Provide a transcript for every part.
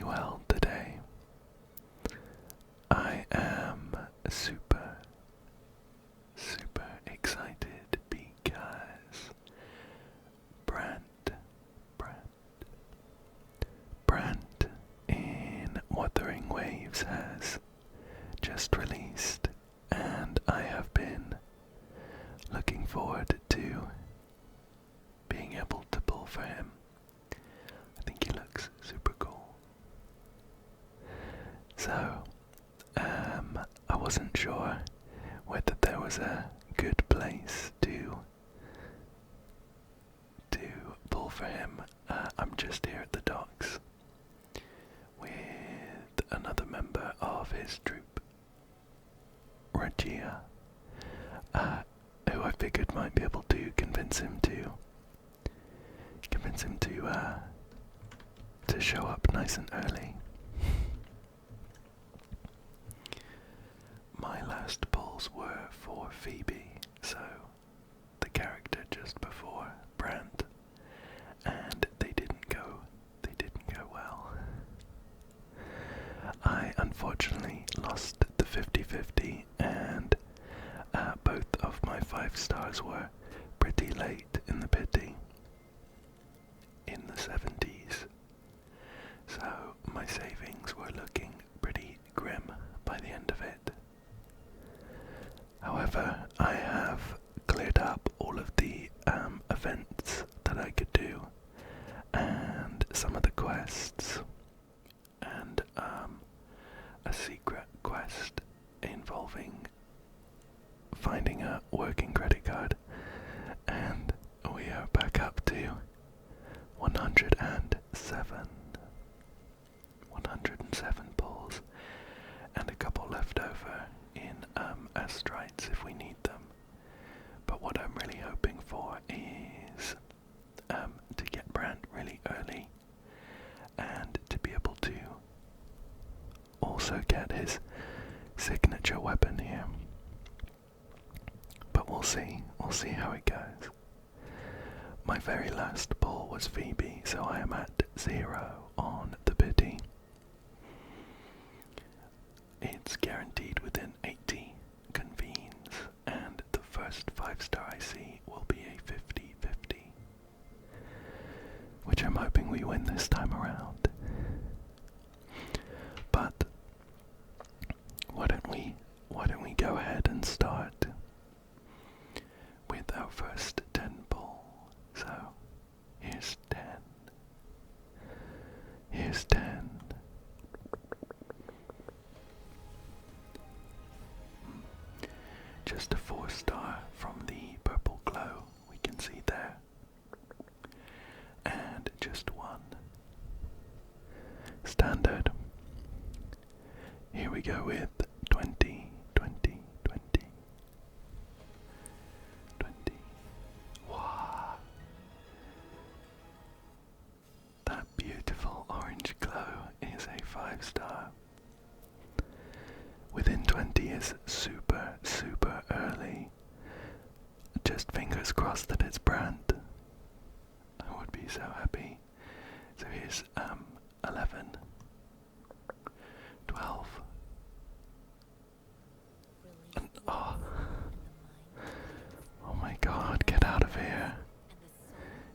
really well today. I am super excited because Brant in Wuthering Waves has just released, and I have been looking forward to being able to pull for him. I think he looks super cool. So, I wasn't sure whether there was a good place to pull for him. I'm just here at the docks with another member of his troupe, Regia, who I figured might be able to convince him to show up nice and early. My last pulls were for Phoebe, so the character just before Brant, and they didn't go well. I unfortunately lost the 50-50, and both of my 5 stars were pretty late in the pity, in the 70s. So my savings were looking pretty grim by the end of it. However, I have cleared up all of the events that I could do, and some of the quests, and a secret quest involving finding a working credit card, and we are back up to 107 pulls, and a couple left over in astrites if we need them. But what I'm really hoping for is to get Brant really early, and to be able to also get his signature weapon here. But we'll see how it goes. My very last pull was Phoebe, so I am at 0 on the pity. It's guaranteed within 80 convenes, and the first 5-star I see will be a 50-50, which I'm hoping we win this time around. But why don't we go ahead and start with our first 10 pull. So here's 10. Here's 10. Just a 4-star from the purple glow we can see there. And just 1. Standard. Here we go with 20. Wow. That beautiful orange glow is a 5-star. Within 20 is super early. Just fingers crossed that it's Brant. I would be so happy. So here's 11, 12, and oh my god, get out of here.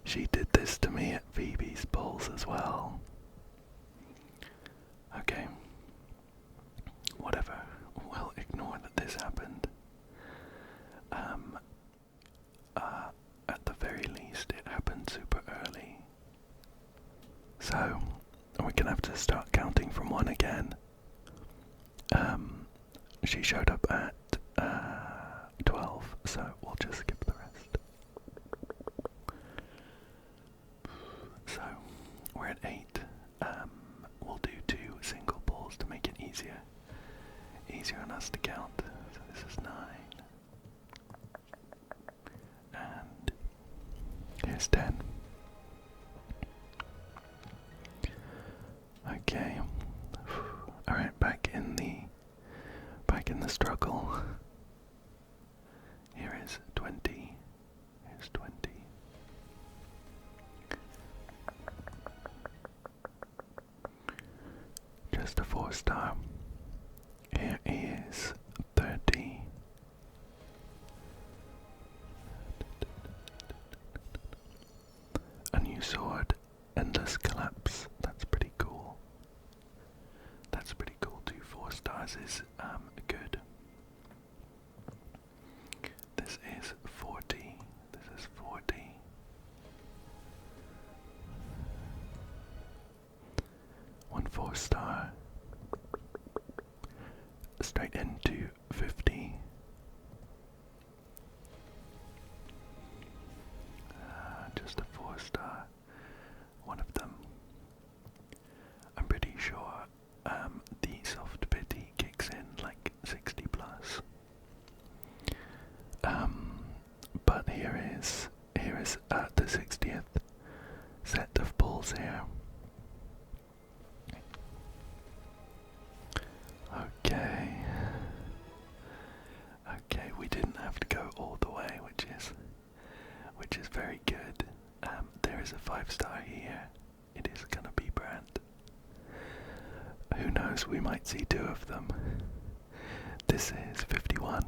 She did this to me at Phoebe's pulls as well. Okay. Whatever, we'll ignore that this happened. At the very least, it happened super early. So, we're gonna have to start counting from 1 again. She showed up at 12, so we'll just skip the rest. So, we're at 8. We'll do 2 single pulls to make it easier on us to count. So this is 9. And here's 10. Okay. Alright, back in the struggle. Here is 20. Here's 20. just a 4-star. Here is 30. A new sword, endless collapse. That's pretty cool. That's pretty cool. 2 4-stars is good. This is 40. This is 40. One 4-star. Straight into 50. Just a 4-star. One of them. I'm pretty sure the soft pity kicks in like 60 plus. But here is the 60th set of pulls here. Okay, we didn't have to go all the way, which is very good. There is a 5-star here. It is gonna be Brant. Who knows? We might see 2 of them. This is 51,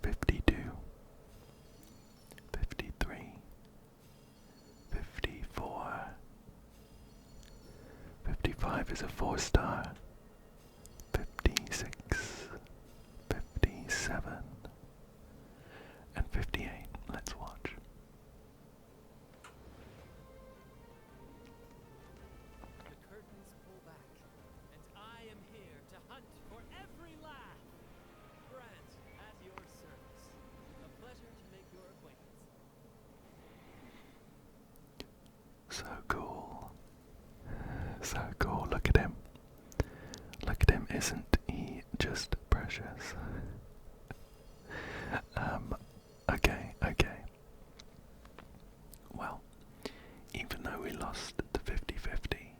52, 53, 54, 55 is a 4-star. 56, 57, and 58. Let's watch. The curtains pull back, and I am here to hunt for every laugh. Brant, at your service. A pleasure to make your acquaintance. So cool. So cool. Look at him. Look at him. Isn't he just precious? Okay. Well, even though we lost the 50-50,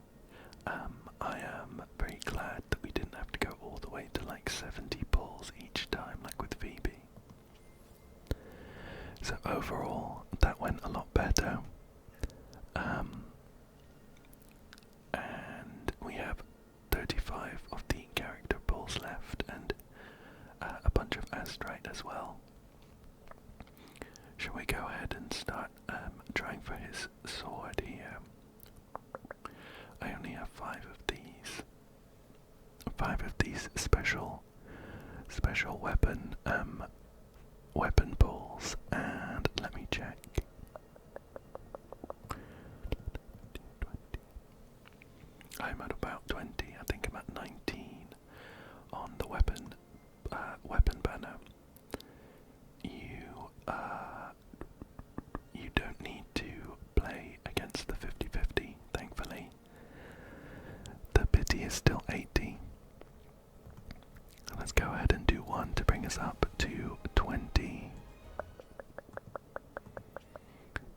I am very glad that we didn't have to go all the way to like 70 pulls each time, like with Phoebe. So overall, that went a lot better. And we have 35 of the character pulls left, and a bunch of Astrite as well. Shall we go ahead and start trying for his sword here? I only have 5 of these. 5 of these special weapon pulls, and let me check. I'm at about 20. I think I'm at 19 on the weapon banner. You don't need to play against the 50-50, thankfully. The pity is still 80. Let's go ahead and do 1 to bring us up to 20.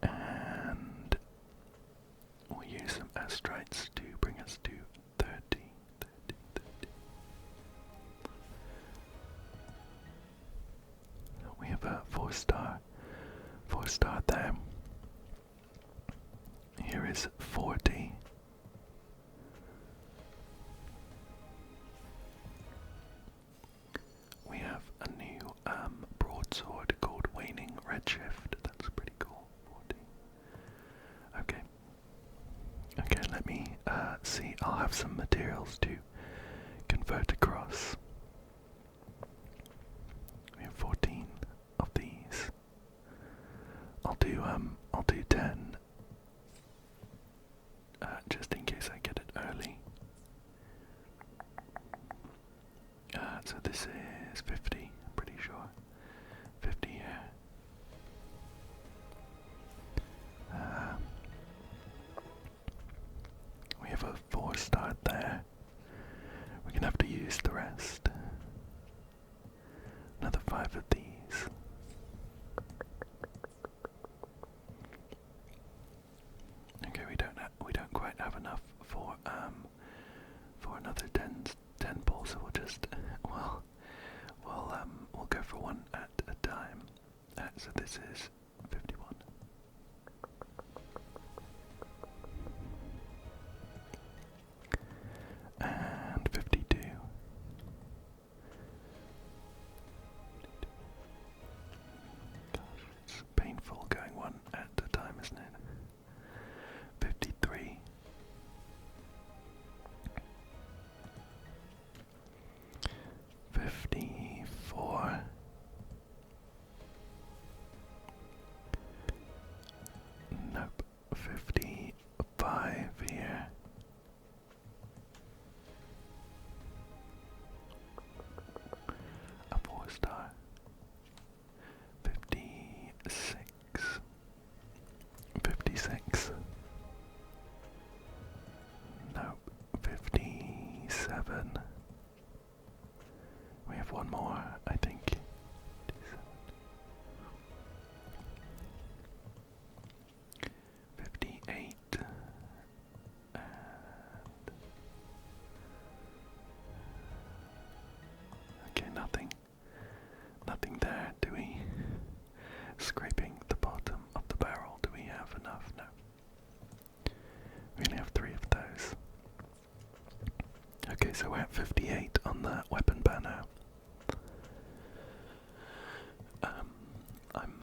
And we'll use some Astrites to bring us to 30. We have a 4-star there. Here is 40. We have a new broadsword called Waning Redshift. That's pretty cool. 40. Okay, let me see. I'll have some materials to convert across. We have 14 of these. I'll do 10. Just in case I get it early. So this is 50, I'm pretty sure. 50 here. We have a 4-star there. We're gonna have to use the rest. Another 5 of these. Okay, we don't quite have enough for another 10 pulls, so we'll go for 1 at a time. So this is 51. so we're at 58 on the weapon banner.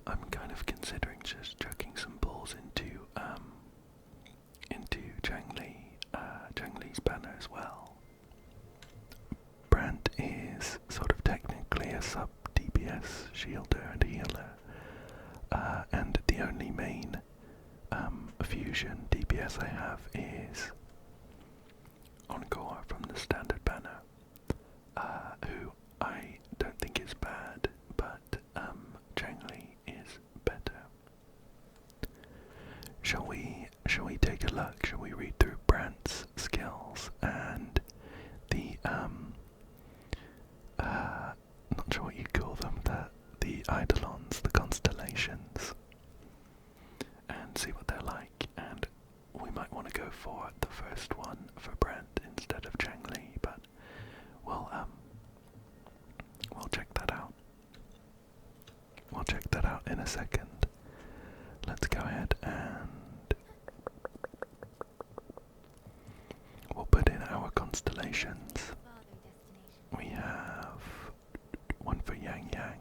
I'm kind of considering just chucking some balls into Zhang Li's banner as well. Brant is sort of technically a sub DPS shielder and healer, and the only main fusion DPS I have is Encore from the standard banner, who I don't think is bad, but Zhang Li is better. Shall we take a look? Shall we read through Brant's skills and the not sure what you call them, the eidolons, the constellations, and see what they're like? And we might want to go for the first one for Brant instead of Zhang Li, but we'll check that out. We'll check that out in a second. Let's go ahead and we'll put in our constellations. We have one for Yang Yang.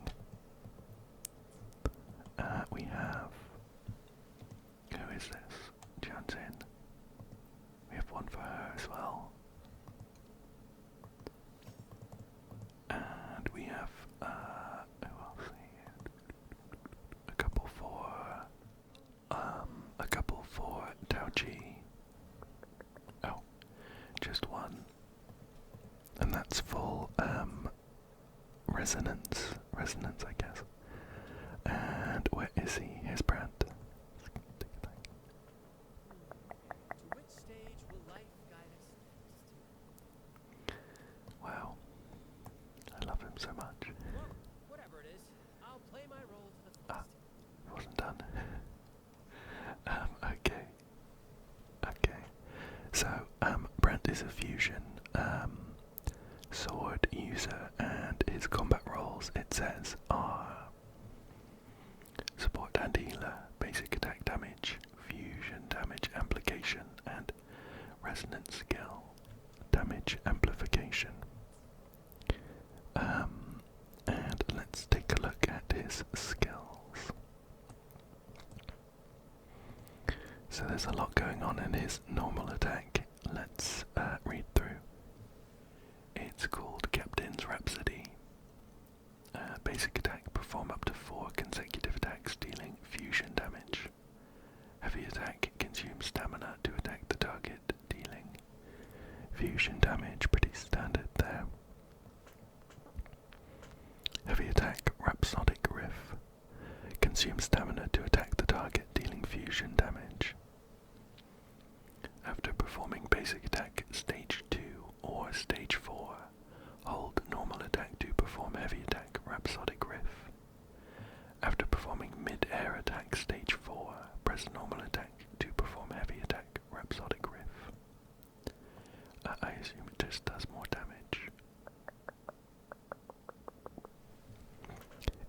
We have, who is this? Jianxin. We have one for her as well. And we have, who else here? A couple for Tao Chi. Oh, just one. And that's full, resonance, I guess. And where is he? Here's Brant. To which stage will life guide us next? Wow. I love him so much. Well, whatever it is, I'll play my role to the fullest. It wasn't done. Okay. So, Brant is a fusion sword user, and his combat roles, it says, are support and healer, basic attack damage, fusion damage amplification, and resonance skill damage amplification. And let's take a look at his skills. So there's a lot going on in his normal attack. Let's read through. It's called Captain's Rhapsody. Basic attack, perform up to 4 consecutive attacks dealing fusion damage. Heavy attack, consume stamina to attack the target, dealing fusion damage. Pretty standard there. Heavy attack, Rhapsodic Riff. Consume stamina to attack the target, dealing fusion damage. After performing basic attack stage 2 or stage 4, hold normal attack to perform heavy attack, Rhapsodic Riff. After performing mid-air attack stage 4, press normal attack to perform heavy attack, Rhapsodic Riff. I assume it just does more damage.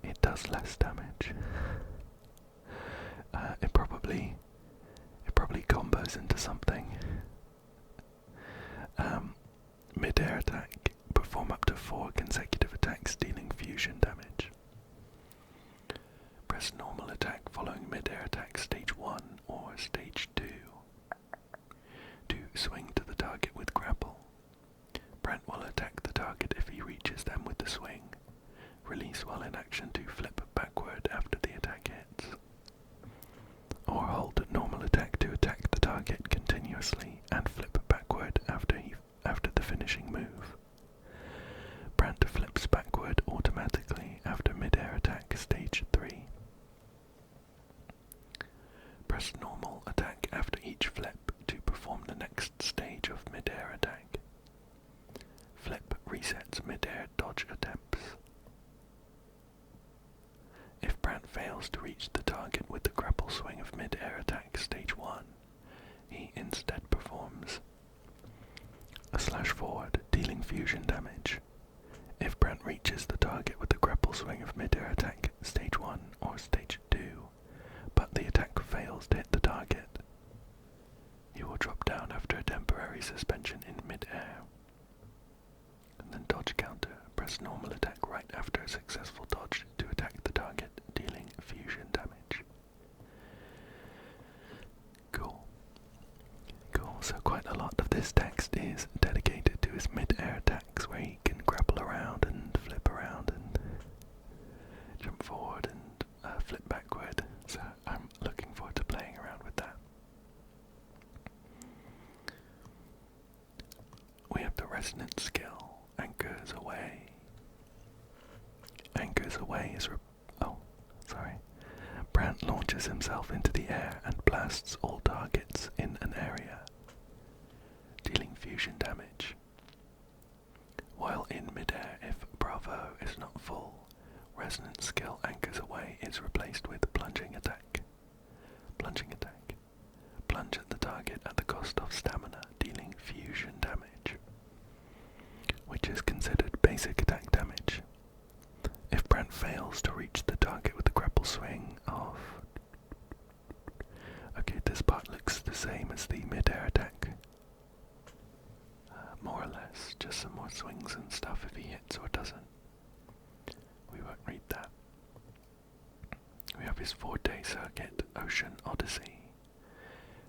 It does less damage. It probably combos into something. Mid-air attack, perform up to 4 consecutive attacks dealing fusion damage. Press normal attack following mid-air attack stage 1 or stage 2 to swing to the target with grapple. Brant will attack the target if he reaches them with the swing. Release while in action to flip backward after the attack hits. Or hold normal attack to attack the target continuously and flip backward after the finishing move. Brant flips backward automatically after mid-air attack stage 3. Press normal attack after each flip to perform the next stage of mid-air attack. Flip resets mid-air dodge attempts. If Brant fails to reach the target with the grapple swing of mid-air attack stage 1, he instead performs a slash forward, dealing fusion damage. If Brant reaches the target with the grapple swing of mid-air attack stage 1 or stage 2, but the attack fails to hit the target, he will drop down after a temporary suspension in mid-air. dodge counter. Press normal attack right after a successful dodge to attack the target, dealing fusion damage. Cool. Cool, so quite a lot of this text is dedicated to his mid-air attacks, where he can grapple around and flip around and jump forward and flip backward. So I'm looking forward to playing around with that. We have the resonance skill, Anchors Away. Anchors Away is Brant launches himself into the air and blasts all targets in an area, dealing fusion damage. While in midair, if Bravo is not full, resonance skill Anchors Away is replaced with plunging attack. Plunging attack. Plunge at the target at the cost of stamina, dealing fusion damage, which is considered basic attack damage. If Brant fails to reach the target with the grapple swing of... Okay, this part looks the same as the mid-air attack. More or less, just some more swings and stuff if he hits or doesn't. We won't read that. We have his 4-day circuit, Ocean Odyssey.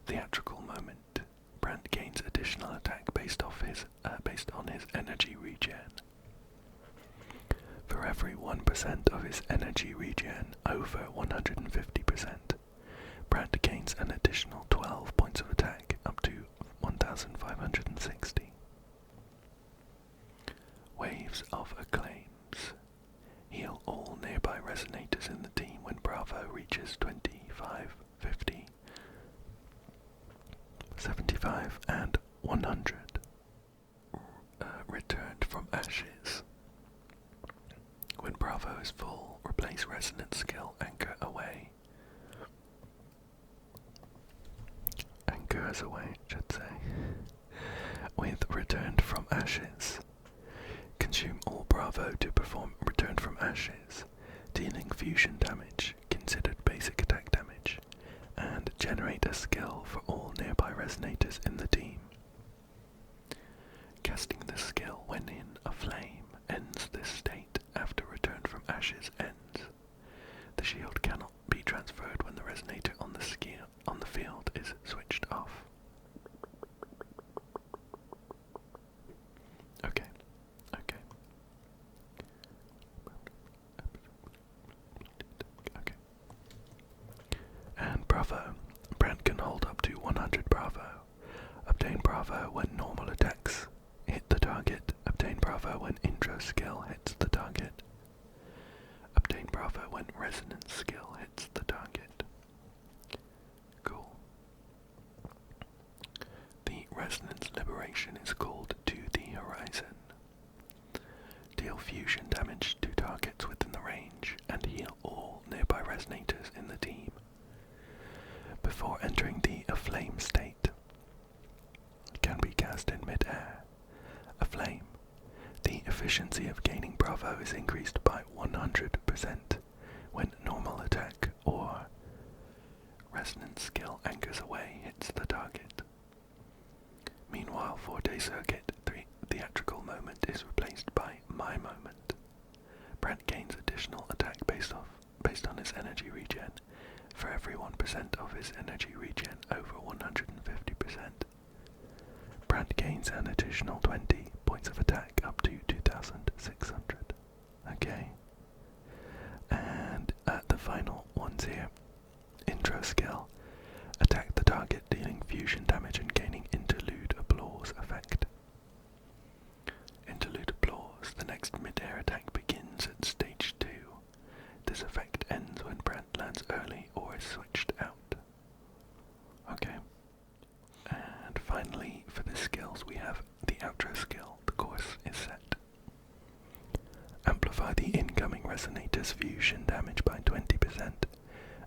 Theatrical moment. Brant gains additional attack based on his energy regen. For every 1% of his energy regen over 150%, Brant gains an additional 12 points of attack, up to 1,560. Waves of Acclaims. Heal all nearby resonators in the team when Bravo reaches 25, 50, 75, and 100. Returned from Ashes. When Bravo is full, replace resonance skill Anchor Away. Anchors Away, should say. With Returned from Ashes. Consume all Bravo to perform Return from Ashes, dealing fusion damage, considered basic attack damage, and generate a skill for all nearby resonators in the team. Casting the skill when in a flame ends this state after Return from Ashes ends. The shield cannot be transferred when the resonator on the field is switched off. Okay. And Bravo. Brant can hold up to 100 Bravo. Obtain Bravo when normal attacks hit the target. Obtain Bravo when intro skill hits the target. Obtain Bravo when resonance skill hits the target. Cool. The resonance liberation is called To the Horizon. Deal fusion damage to targets within the range and heal all nearby resonators in the team. Before entering the aflame state, it can be cast in mid-air. Aflame. The efficiency of gaining Bravo is increased by 100% when normal attack or resonance skill Anchors Away hits the target. Meanwhile, 4-day circuit, theatrical moment is replaced by My Moment. Brant gains additional attack based on his energy regen. For every 1% of his energy regen over 150%, Brant gains an additional 20 points of attack up to 2,600. Okay. And the final ones here. Intro skill. Attack the target, dealing fusion damage and gaining Interlude Applause effect. Interlude Applause. The next mid-air attack begins at stage 2. This effect ends when Brant lands early or is switched out. Okay. And finally, for the skills, we have the outro skill. The course is set. Amplify the incoming resonator's fusion damage by 20%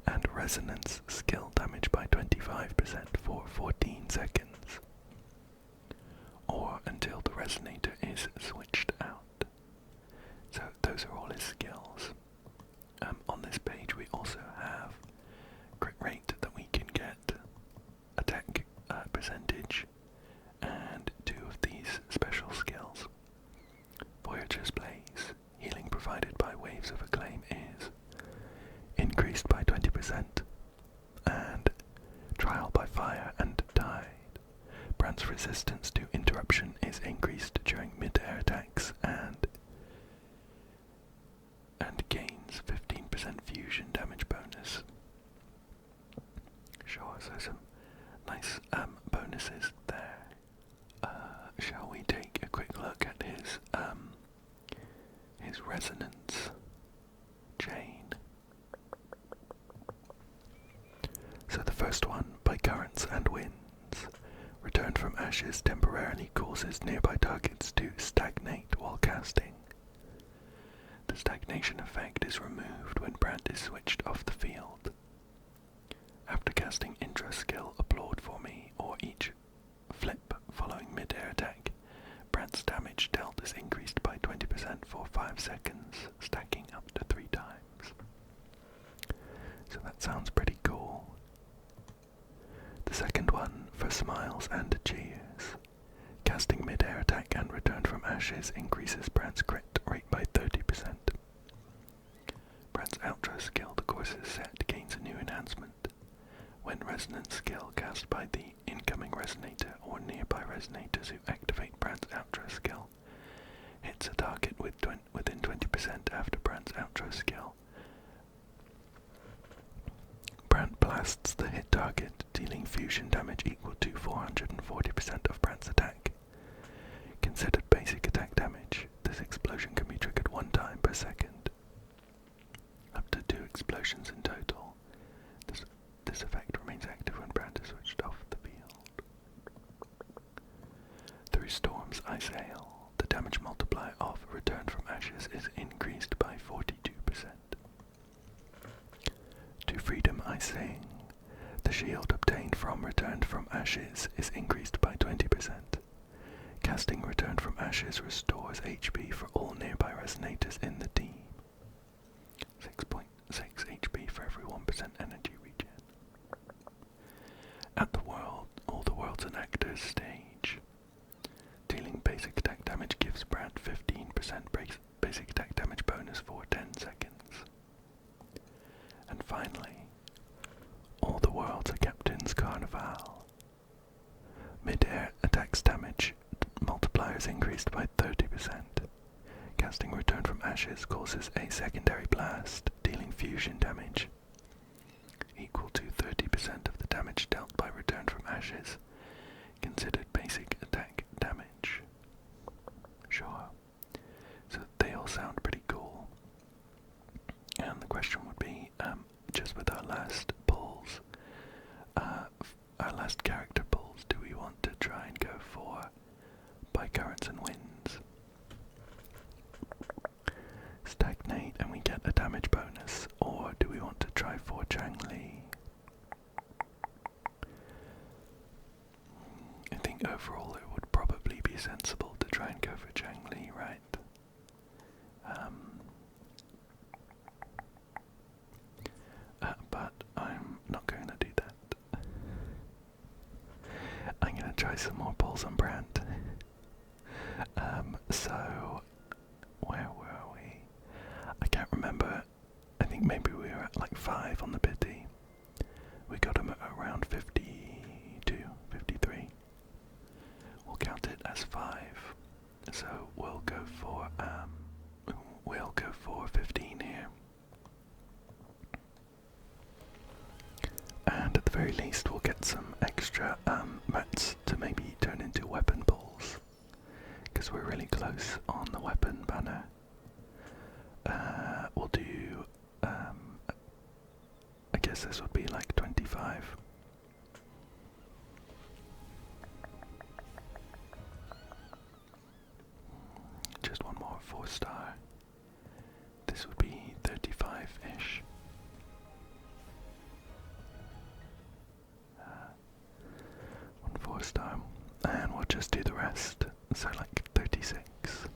and resonance skill damage by 25% for 14 seconds, or until the resonator is switched out. So those are all his skills. On this page we also have crit rate that we can get, attack percentage, and 2 of these special skills. For resistance to interruption is increased during mid-air attacks and gains 15% fusion damage bonus. Sure, so some nice bonuses there. Shall we take a quick look at his resonance chain? So the first one, by currents and winds, returned from ashes temporarily causes nearby targets to stagnate while casting. The stagnation effect is removed when Brant is switched off the field. After casting Intra skill Applaud for Me or each flip following mid-air attack, Brant's damage dealt is increased by 20% for 5 seconds, stacking up to 3 times. So that sounds pretty cool. The second one, for Smiles and Cheers. Casting mid-air attack and return from ashes increases Brant's crit rate by 30%. Brant's outro skill, The Course is Set, gains a new enhancement. When resonance skill cast by the incoming resonator or nearby resonators who activate Brant's outro skill hits a target within 20% after Brant's outro skill, Brant blasts the hit target, dealing fusion damage equal to 440% of Brant's attack. Considered basic attack damage, this explosion can be triggered 1 time per second. Up to 2 explosions in total. This effect remains active when Brant is switched off the field. Through Storm's Ice Hail, the damage multiplier of Return from Ashes is increased by 42%. To Freedom I Sing, the shield obtained from Return from Ashes is increased by 20%. Casting Return from Ashes restores HP for all nearby resonators in the team. 6.6 HP for every 1% energy regen. At all the world's an actor's stage. Dealing basic attack damage gives Brant 15% basic attack damage bonus for 10 seconds. And finally, All the World's a Captain's Carnival. Mid-air attacks damage multipliers increased by 30%. Casting Return from Ashes causes a secondary blast, dealing fusion damage equal to 30% of the damage dealt by Return from Ashes, considered basic attack damage. Sure. So they all sound pretty cool. And the question would be, just with our last pulls, our last character pulls, do we want to try and go for by currents and winds? Stagnate and we get a damage bonus, or do we want to try for Changli? I think overall it would probably be sensible to try and go for Changli, right? But I'm not going to do that. I'm going to try some more pulls on Brant. So where were we? I can't remember. I think maybe we were at like 5 on the pity. We got him at around 52, 53. We'll count it as 5. So we'll go for 15 here. And at the very least we'll get some extra mats to maybe turn into weapon pulls, because we're really close on the weapon banner. We'll do, I guess this would be like 25. Just one more 4-star. This would be 35-ish. One 4-star. And we'll just do the rest. So like 36.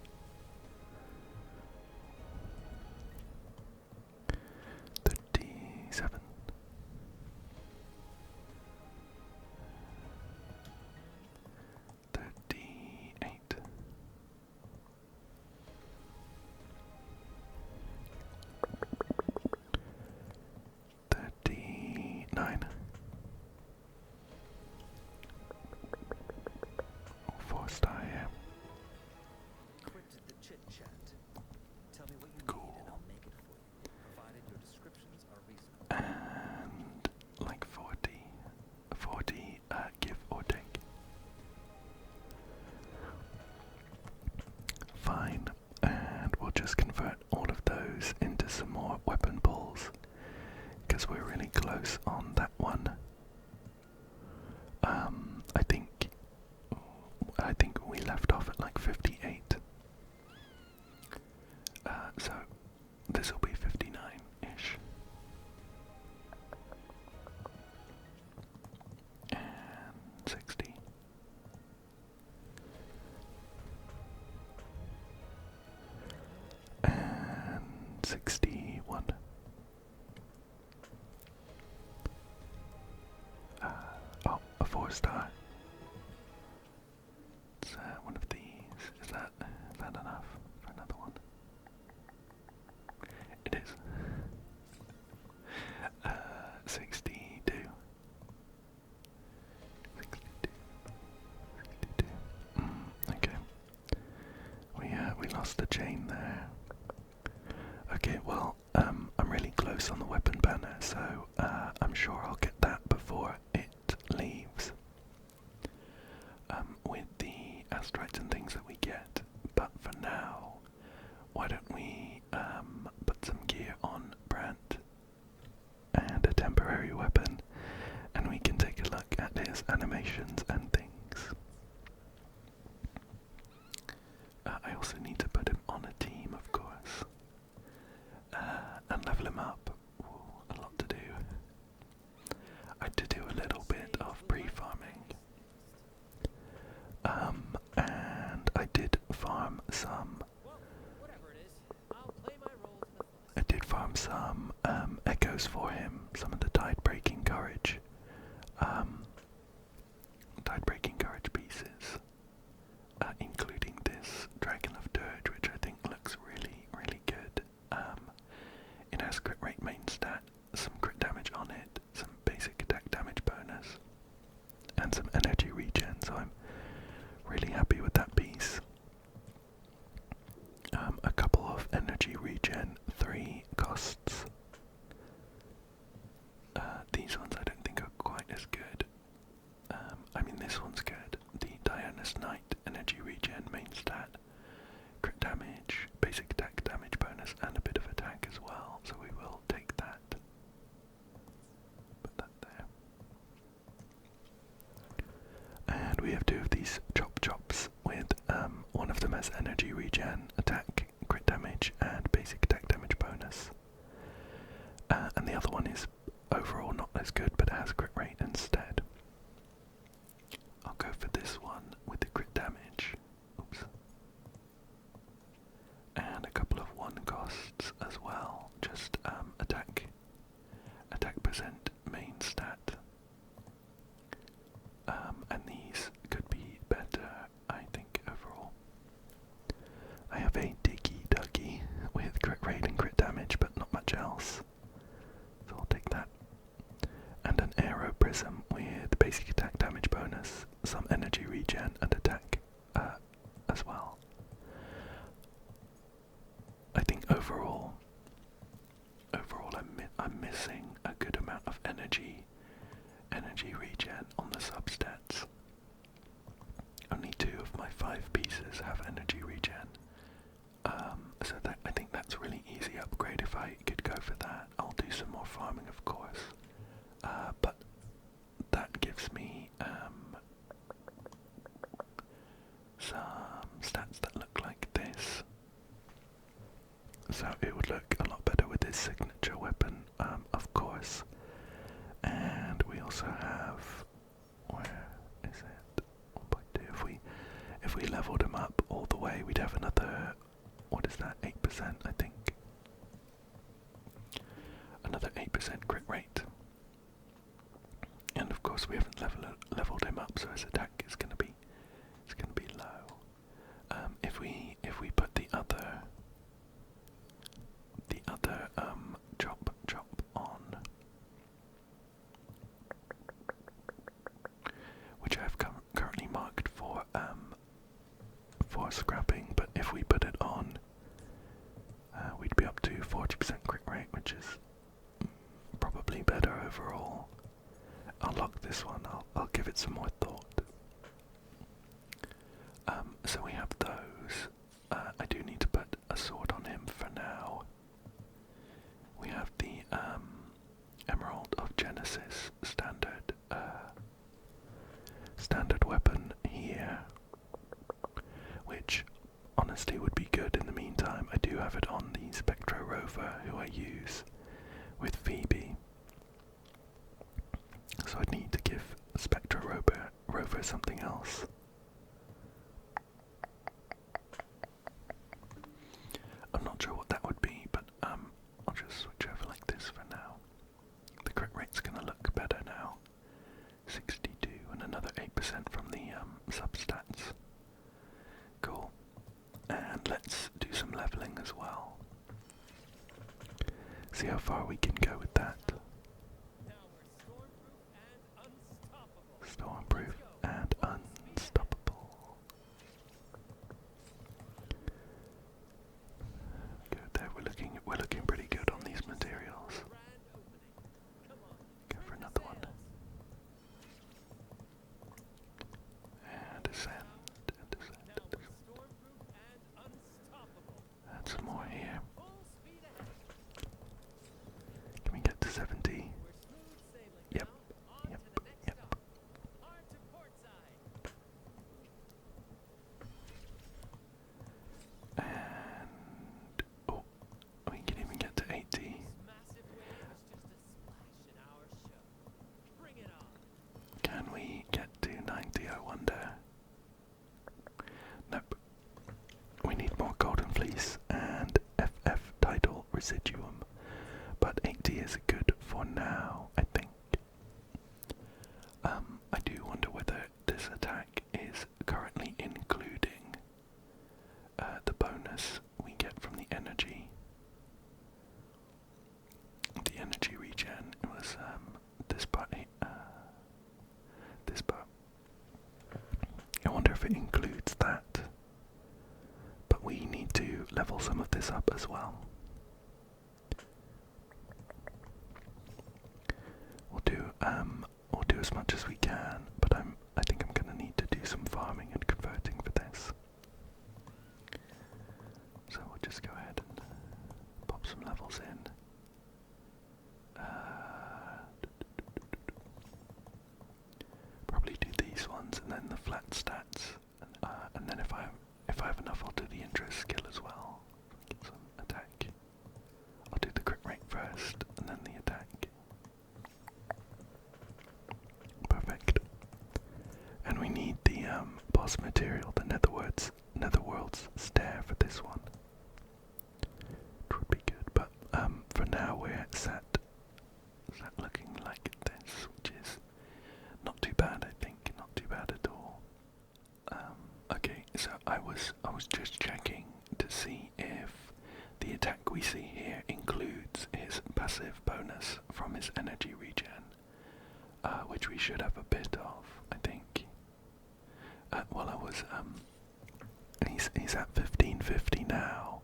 37. 38. 39. 61. Oh, a 4-star. It's one of these. Is that enough for another one? It is. 62. 62. Okay. We lost the chain there. Okay, well, I'm really close on the weapon banner, so I'm sure I'll get that before it leaves. With the asteroids and things that we get, but for now, why don't we put some gear on Brant and a temporary weapon, and we can take a look at his animations and things. I also need to put him on a team, of course, and level him up. Ooh, a lot to do. I had to do a little bit of pre-farming. And I did farm some. I did farm some echoes for him, some of the tide-breaking courage. Tide-breaking courage pieces, including this Dragon of Dirge, which I think looks really, really good. It has crit rate main stat, some crit damage on it, some basic attack damage bonus, and some energy regen, so I'm really happy with that piece. A couple of energy regen 3 costs. These ones I don't think are quite as good. I mean, this one's good. The Diana's Knight energy regen main stat, crit damage, basic attack damage bonus, and a bit of attack as well, so we will take that. Put that there. And we have 2 of these chop chops with one of them has energy regen, attack, crit damage, and basic attack damage bonus. And the other one is overall not as good, but it has crit rate instead. I'll go for this one with the crit damage. Oops. And a couple of 1 costs as well. Just attack percent main stat. And these could be better, I think, overall. I have a Diggy Duggy with crit rate and crit damage, but not much else. So I'll take that. And an Aero Prism with basic attack damage bonus, some energy regen, and attack as well. I think overall I'm missing a good amount of energy regen on the substats. Only 2 of my 5 pieces have energy regen. So that, I think that's a really easy upgrade. If I could go for that, I'll do some more farming, of course. But that gives me some stats that look like this. So it would look a lot better with his signature weapon, of course. And we also have, where is it? 1.2. If we leveled him up all the way, we'd have another, what is that? 8%, I think. Another 8% crit rate. And of course, we haven't leveled him up, so his attack is gonna be low. If we put the other chop on, which I've currently marked for scrapping, but if we put it on, we'd be up to 40% crit rate, which is probably better overall. I'll lock this one. I'll give it some more thought. So we have those. I do need to put a sword on him for now. We have the Emerald of Genesis standard weapon here, which honestly would be good in the meantime. I do have it on the Spectro Rover, who I use with Phoebe. So I'd need to give Spectro Rover something else. I'm not sure what that would be, but And let's do some leveling as well. See how far we can go with that. Now we're stormproof and unstoppable. Stormproof and unstoppable. Good there, we're looking pretty good on these materials. Grand opening. Come on. Go for another one. And descend, and descend, Now and we're descend. stormproof and unstoppable. Add some more here. Full speed ahead. Can we get to 70? We're smooth sailing Yep. now. On Yep. to the next Yep. stop. Hard to port side. And oh, we can even get to 80. This massive wave is just a splash in our show. Bring it on. Can we get to 90, I wonder? Nope. We need more golden fleece and FF tidal residuum. But 80 is good for now, I think. I do wonder whether this attack is currently including the bonus we get from the energy. The energy regen was this part. This part. I wonder if it includes that. But we need to level some of this up as well. We'll do as much as we can, but I think I'm gonna need to do some farming and converting for this. So we'll just go ahead and pop some levels in. Probably do these ones and then the flat stats, and then if I have enough, I'll do the interest skill as well. Get some attack. I'll do the crit rate first, and then the attack. Perfect. And we need the boss material, the Netherworld's Stare for this one. It would be good, but for now we're set looking like this, which is not too bad, I think. Not too bad at all. Okay, so I was just checking to see if the attack we see here includes his passive bonus from his energy regen. Which we should have a bit of, I think. Well, he's at 1550 now,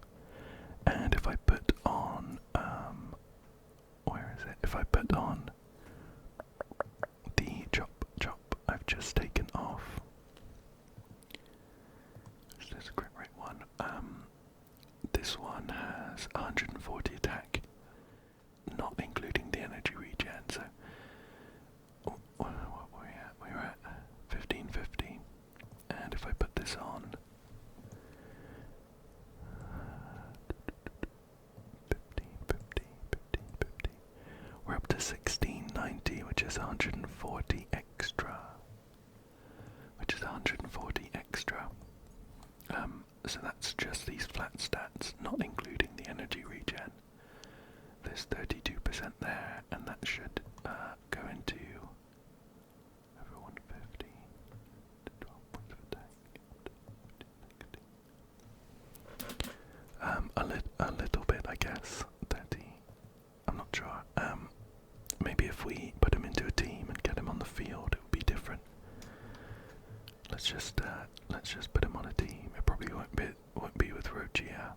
and if I put on, where is it? If I put on the chop I've just taken off, is this a crit rate one? This one has 140 attack, not including the energy regen, so what were we at? We were at 1550, and if I put this on 1550, we're up to 1690, which is 140 extra. So that's just these flat stats, not including the energy regen. There's 32% there, and that should go into over 150, 12 points of attack. A little bit, I guess. 30. I'm not sure. Maybe if we put him into a team and get him on the field, it would be different. Let's just put him on a team. It probably won't be with Rogia.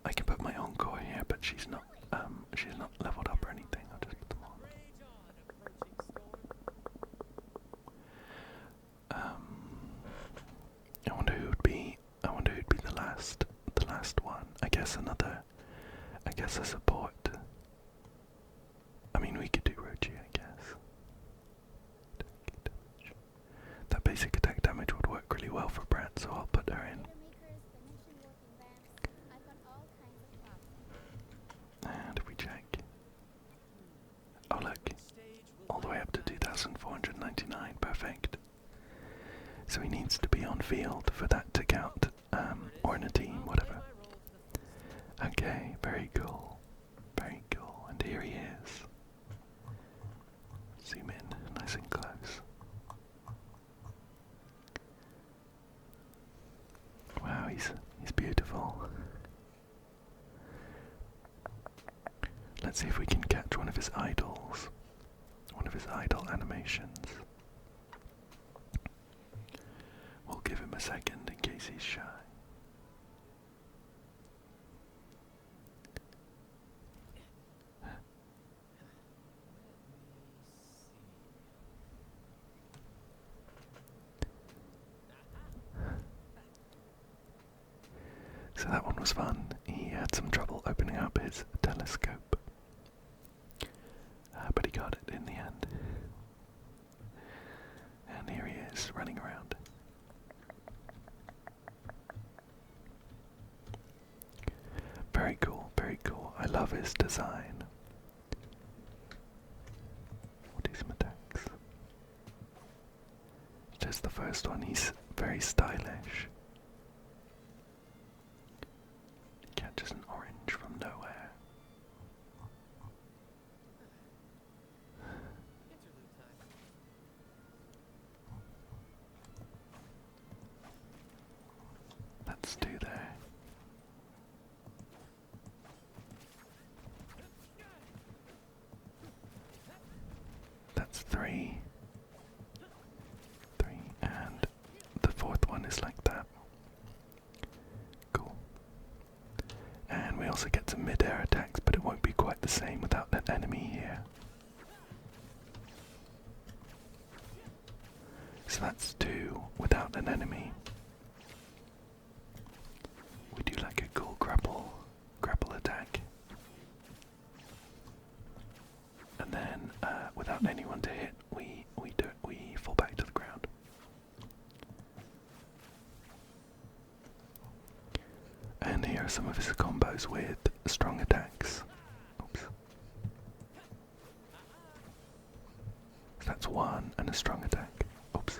I can put my Encore here, but she's not leveled up or anything. I'll just put them on. Rage on, approaching storm. I wonder who would be the last one. I guess a support. I mean, we could do Rogia, I guess. That basic attack damage would work really well for Brant, so I'll put her in. And if we check, oh look, all the way up to 2,499, perfect. So he needs to be on field for that to count, or in a team, whatever. Okay, very cool, and here he is. Zoom in, nice and close. see if we can catch one of his idols. One of his idol animations. We'll give him a second in case he's shy. So that one was fun. He had some trouble opening up his telescope. But he got it in the end. And here he is, running around. Very cool, very cool. I love his design. What are some attacks? Just the first one, he's very stylish. He catches an orange from nowhere. Interlude time. That's 2 there. That's 3. 3, and the 4th one is like that. Cool. And we also get some mid-air attacks, but it won't be quite the same without an enemy here. So that's 2 without an enemy. We do like a cool grapple attack. And then without anyone to hit, we fall back to the ground. And here are some of his combos with strong attacks. Oops. So that's 1 and a strong attack. Oops.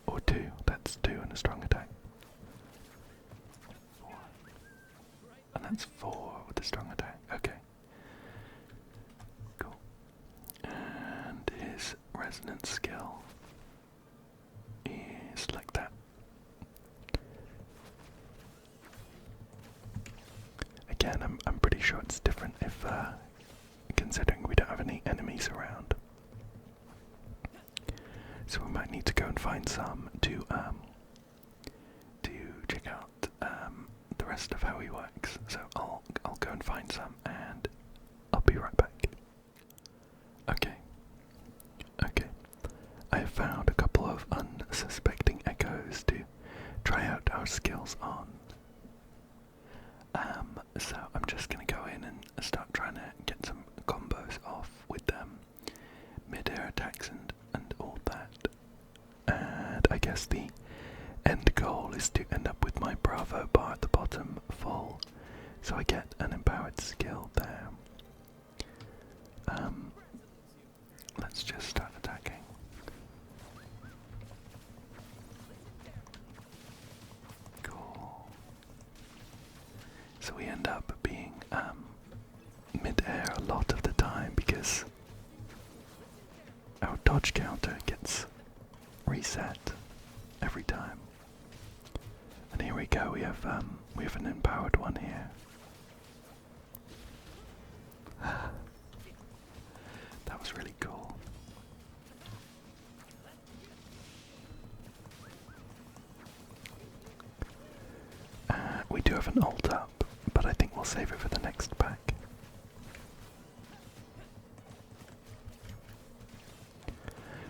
Or 2. That's 2 and a strong attack. 4. And that's 4 with a strong attack. Okay. Cool. And his resonance skill is like that. Again, I'm pretty sure it's different if considering we don't have any enemies around. So we might need to go and find some to check out the rest of how he works. So I'll go and find some and I'll be right back. Okay. I have found a couple of unsuspecting echoes to try out our skills on. So I'm just gonna go in and start trying to get some combos off with them. Mid-air attacks and all that. And I guess the end goal is to end up with my Bravo bar at the bottom full, so I get an empowered skill there. Let's just start attacking. Cool. So we end up being mid-air a lot of the time because our dodge counter gets reset every time. And here we go, we have an empowered one here. That was really cool. We do have an ult up, but I think we'll save it for the next pack.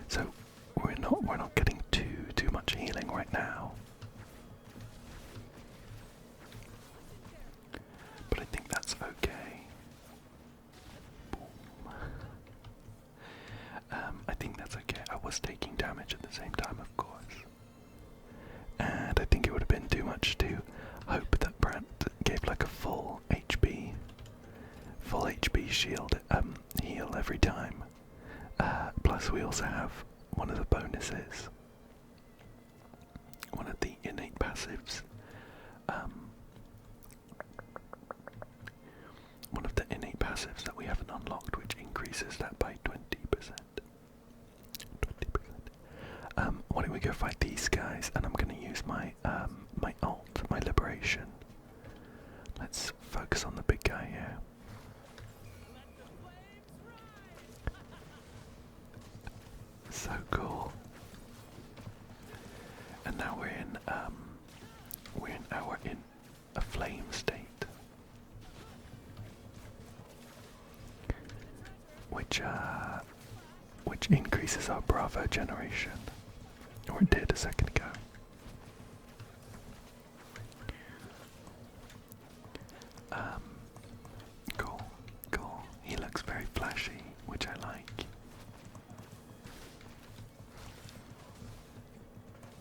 So we're not getting too much healing right now. But I think that's okay. Boom. I think that's okay. I was taking damage at the same time, of course. And I think it would have been too much to hope that Brant gave like a full HP shield heal every time. Plus we also have one of the bonuses, one of the innate passives, one of the innate passives that we haven't unlocked, which increases that by 20%. Why don't we go fight these guys? guys, and I'm going to use my my ult, my liberation. Let's focus on the big guy here. So cool. And now we're in a flame state, which increases our Bravo generation, or it did a second ago. Cool, cool. He looks very flashy, which I like.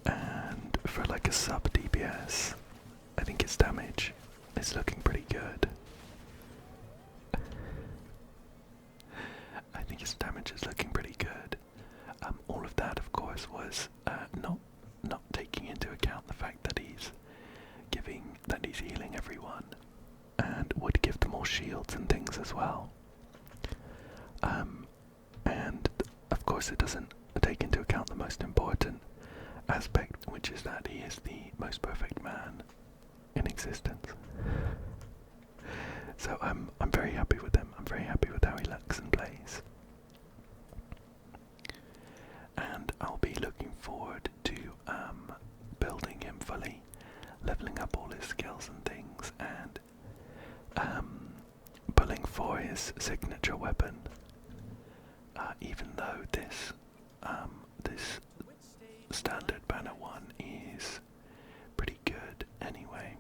And for like a sub DPS, I think his damage is looking pretty good. I think his damage is looking pretty good. All of that, of course, was not taking into account the fact that he's healing everyone, and would give them all shields and things as well. And of course, it doesn't take into account the most important aspect, which is that he is the most perfect man in existence. So I'm very happy with him. I'm very happy with how he looks and plays. And I'll be looking forward to building him fully, leveling up all his skills and things, and pulling for his signature weapon. Even though this standard banner one is pretty good anyway.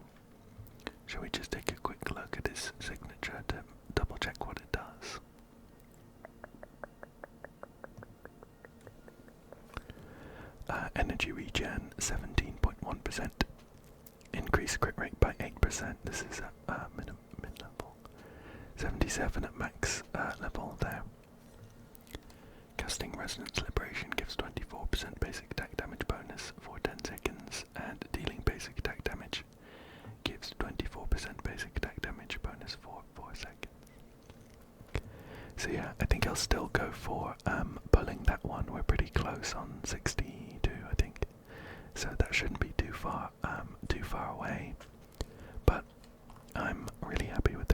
Shall we just take a quick look at his signature to double check what it does? Energy regen 17.1%. Increase crit rate by 8%. This is at mid level. 77 at max level there. Casting Resonance Liberation gives 24% basic attack damage bonus for 10 seconds, and dealing basic attack damage gives 24% basic attack damage bonus for 4 seconds. So yeah, I think I'll still go for pulling that one. We're pretty close on 62, I think. So that shouldn't be too far away. But I'm really happy with